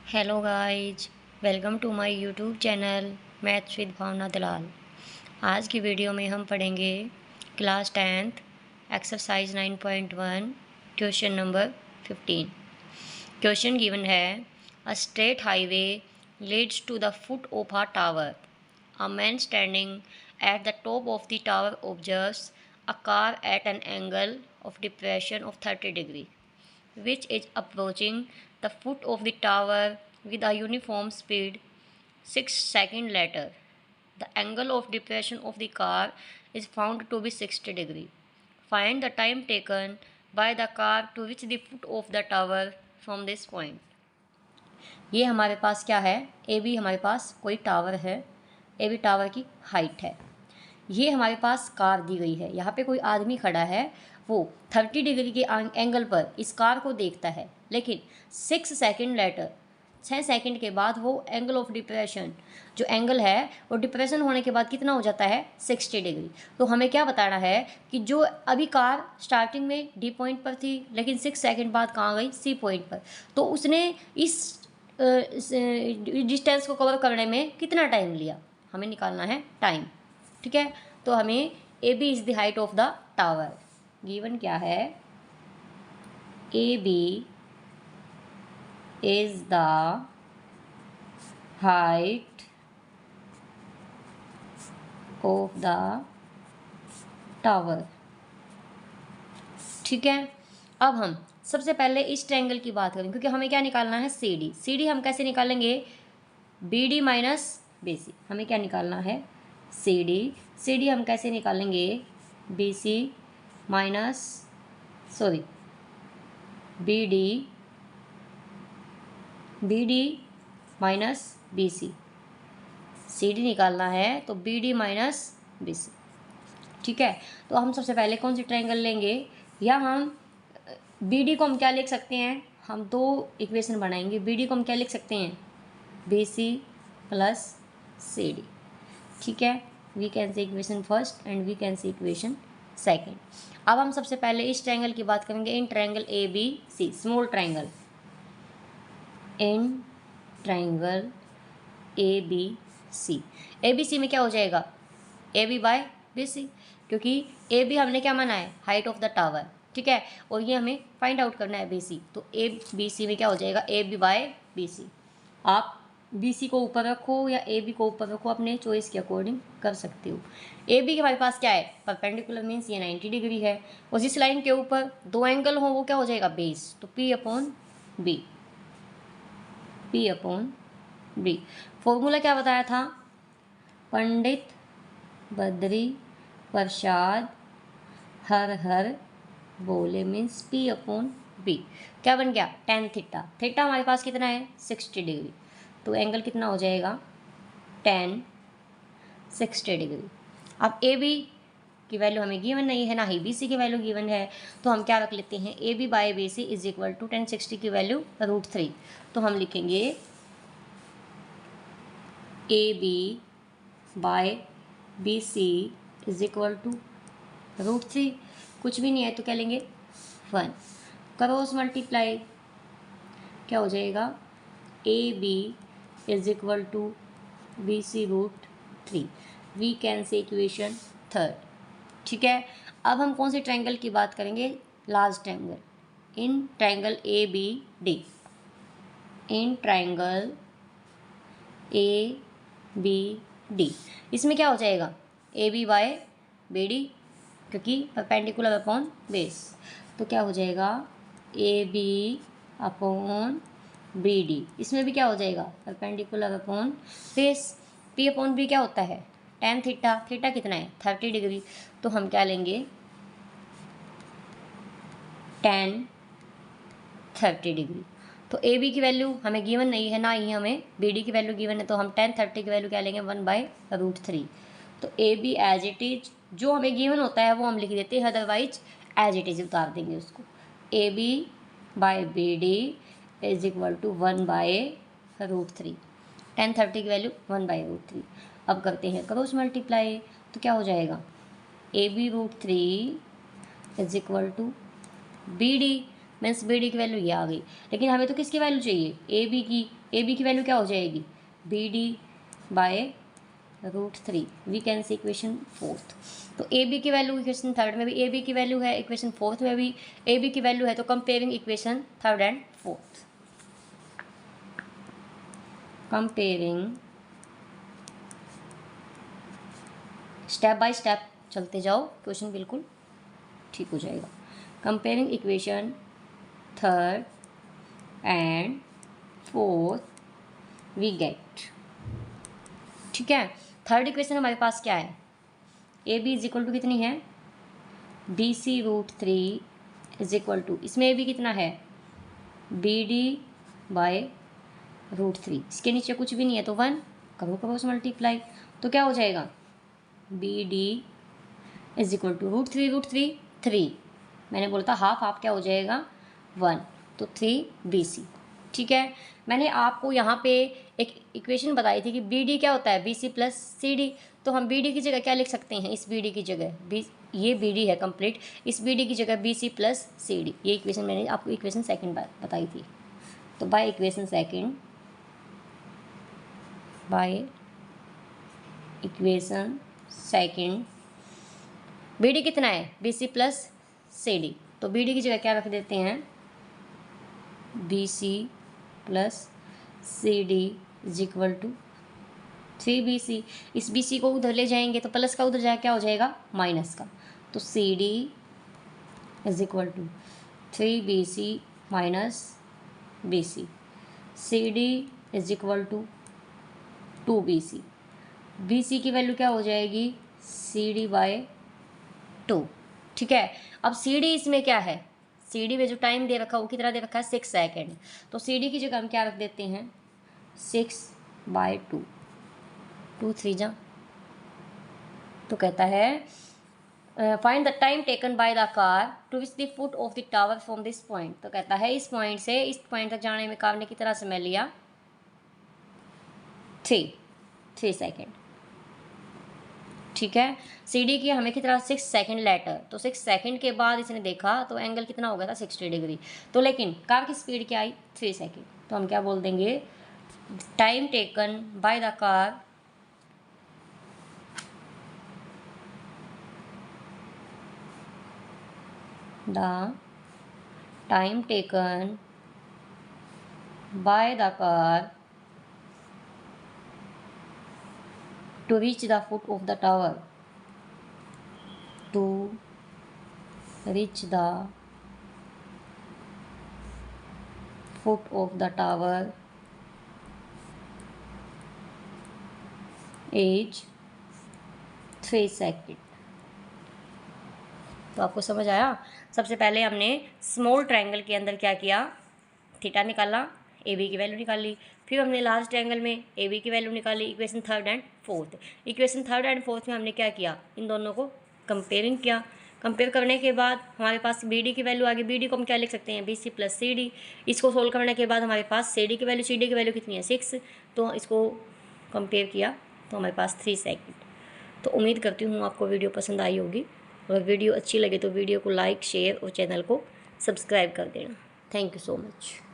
Hello guys, welcome to my YouTube channel maths with Bhavna Dalal. आज की video में हम पढ़ेंगे class 10th exercise 9.1 question number 15। Question given है a straight highway leads to the foot of a tower. A man standing at the top of the tower observes a car at an angle of depression of 30 degree which is approaching the foot of the tower with a uniform speed. 6 seconds later, the angle of depression of the car is found to be 60 degree. Find the time taken by the car to reach the foot of the tower from this point. ये हमारे पास क्या है, A B हमारे पास कोई tower है, A B tower की height है। ये हमारे पास कार दी गई है, यहाँ पे कोई आदमी खड़ा है, वो 30 डिग्री के एंगल पर इस कार को देखता है, लेकिन 6 सेकंड लेटर 6 सेकंड के बाद वो एंगल ऑफ डिप्रेशन जो एंगल है वो डिप्रेशन होने के बाद कितना हो जाता है 60 डिग्री। तो हमें क्या बताना है कि जो अभी कार स्टार्टिंग में डी पॉइंट पर थी लेकिन 6 सेकंड बाद कहाँ गई सी पॉइंट पर, तो उसने इस डिस्टेंस को कवर करने में कितना टाइम लिया, हमें निकालना है टाइम। ठीक है, तो हमें A B is the height of the tower. Given क्या है, A B is the height of the tower. ठीक है, अब हम सबसे पहले इस ट्रायंगल की बात करें, क्योंकि हमें क्या निकालना है सी डी। सी डी हम कैसे निकालेंगे, B D minus B C. हमें क्या निकालना है सी डी। सी डी हम कैसे निकालेंगे, B C minus B D minus B C. C D निकालना है तो B D minus B C. ठीक है, तो हम सबसे पहले कौन सी ट्रायंगल लेंगे, या हम बी डी को हम क्या लिख सकते हैं, हम दो इक्वेशन बनाएंगे। बी डी को हम क्या लिख सकते हैं, B C plus C D. ठीक है, we can see equation first and we can see equation second. अब हम सबसे पहले इस ट्रायंगल की बात करेंगे, in triangle A B C, small triangle, in triangle A B C. A B C में क्या हो जाएगा, A B by B C, क्योंकि ए बी हमने क्या माना है हाइट ऑफ द टावर। ठीक है, और ये हमें फाइंड आउट करना है बी सी, तो ए बी सी में क्या हो जाएगा A B by B C. आप बी सी को ऊपर रखो या ए बी को ऊपर रखो, अपने चॉइस के अकॉर्डिंग कर सकते हो। ए बी के हमारे पास क्या है, परपेंडिकुलर मीन्स ये 90 डिग्री है, और जिस लाइन के ऊपर दो एंगल हो वो क्या हो जाएगा बेस, तो P upon B, P upon B. Formula क्या बताया था, पंडित बद्री प्रसाद हर हर बोले मीन्स पी अपॉन बी। क्या बन गया टेन थीटा। थीटा हमारे पास कितना है 60 डिग्री, तो एंगल कितना हो जाएगा टेन 60 डिग्री। अब ए बी की वैल्यू हमें गिवन नहीं है, ना ही बी सी की वैल्यू गिवन है, तो हम क्या रख लेते हैं A B by B C is equal to 1060 की वैल्यू √3। तो हम लिखेंगे A B by B C is equal to √3। कुछ भी नहीं है तो क्या लेंगे 1, क्रॉस मल्टीप्लाई, क्या हो जाएगा A B is equal to B C √3। We can say equation third. ठीक है, अब हम कौन से ट्रायंगल की बात करेंगे, large triangle, in triangle A B D, in triangle A B D. इसमें क्या हो जाएगा A B by B D, क्योंकि परपेंडिकुलर अपॉन बेस, तो क्या हो जाएगा A B upon B D. इसमें भी क्या हो जाएगा perpendicular upon base. P upon B क्या होता है टेन थीटा। थीटा कितना है 30 डिग्री, तो हम क्या लेंगे टेन 30 डिग्री। तो ए बी की वैल्यू हमें गिवन नहीं है, ना ही हमें बी डी की वैल्यू गिवन है, तो हम टेन 30 की वैल्यू क्या लेंगे 1/√3। तो A B as it is, जो हमें गिवन होता है वो हम लिख देते हैं, अदरवाइज एज इट इज उतार देंगे उसको। A B by B D is equal to 1/√3। 1030 की वैल्यू 1/√3। अब करते हैं क्रॉस मल्टीप्लाई, तो क्या हो जाएगा A B √3 is equal to B D, means B D की वैल्यू ये आ गई, लेकिन हमें तो किसकी वैल्यू चाहिए ए बी की, ए बी की वैल्यू क्या हो जाएगी, B D by √3। We can see equation fourth. तो ए बी की वैल्यू इक्वेशन थर्ड में भी ए बी की वैल्यू है, इक्वेशन फोर्थ में भी ए बी की वैल्यू है। तो comparing equation third and fourth, comparing step by step चलते जाओ, क्वेश्चन बिल्कुल ठीक हो जाएगा। Comparing equation third and fourth we get, ठीक है। थर्ड इक्वेशन हमारे पास क्या है, A B is equal to कितनी है, B C √3 is equal to, इसमें ए बी कितना है, बी डी बाय √3। इसके नीचे कुछ भी नहीं है तो 1 करो करो से मल्टीप्लाई, तो क्या हो जाएगा, B D is equal to √3 3, मैंने बोला था हाफ हाफ क्या हो जाएगा 1, तो 3 बी सी, ठीक है। मैंने आपको यहाँ पे एक इक्वेशन बताई थी कि बी डी क्या होता है, B C plus C D. तो हम बी डी की जगह क्या लिख सकते हैं, इस बी डी की जगह ये बी डी है कंप्लीट, इस बी डी की जगह B C plus C D. ये इक्वेशन मैंने आपको इक्वेशन सेकंड बताई थी। तो by equation second B D कितना है, B C plus C D. तो बी डी की जगह क्या रख देते हैं, B C plus C D is equal to 3 B C. इस बी सी को उधर ले जाएंगे तो प्लस का उधर जाए क्या हो जाएगा, माइनस का। तो C D is equal to 3 B C minus B C. C D is equal to 2 B C. B C की वैल्यू क्या हो जाएगी, सी डी बाय 2, ठीक है। अब सी डी इसमें क्या है, सी डी में जो टाइम दे रखा है वो कितना दे रखा है, 6 सेकेंड। तो सी डी की जगह हम क्या रख देते हैं, 6/2, 2 3 जा। तो कहता है find the time taken by the car to which the foot of the tower from this point. तो कहता है इस पॉइंट से इस पॉइंट तक जाने में कार ने कितना समय लिया, 3 सेकेंड, ठीक है। सी डी की हमें कितना 6 सेकेंड लेटर, तो 6 सेकेंड के बाद इसने देखा तो एंगल कितना हो गया था 60 डिग्री। तो लेकिन कार की स्पीड क्या आई, 3 सेकेंड। तो हम क्या बोल देंगे, time taken by the car to reach the foot of the tower, to reach the foot of the tower is 3 second. तो आपको समझ आया। सबसे पहले हमने स्मॉल ट्रायंगल के अंदर क्या किया, थीटा निकाला, ए बी की वैल्यू निकाली। फिर हमने लार्ज ट्रायंगल में ए बी की वैल्यू निकाली, equation third and fourth. Equation third and fourth में हमने क्या किया, इन दोनों को कंपेयरिंग किया। कंपेयर करने के बाद हमारे पास बी डी की वैल्यू आ गई। बी डी को हम क्या लिख सकते हैं, B C plus C D. इसको सोल्व करने के बाद हमारे पास सी डी की वैल्यू, सी डी की वैल्यू कितनी है 6। तो इसको कंपेयर किया तो हमारे पास 3 सेकेंड। तो उम्मीद करती हूँ आपको वीडियो पसंद आई होगी। अगर वीडियो अच्छी लगे तो वीडियो को लाइक शेयर और चैनल को सब्सक्राइब कर देना। Thank you so much.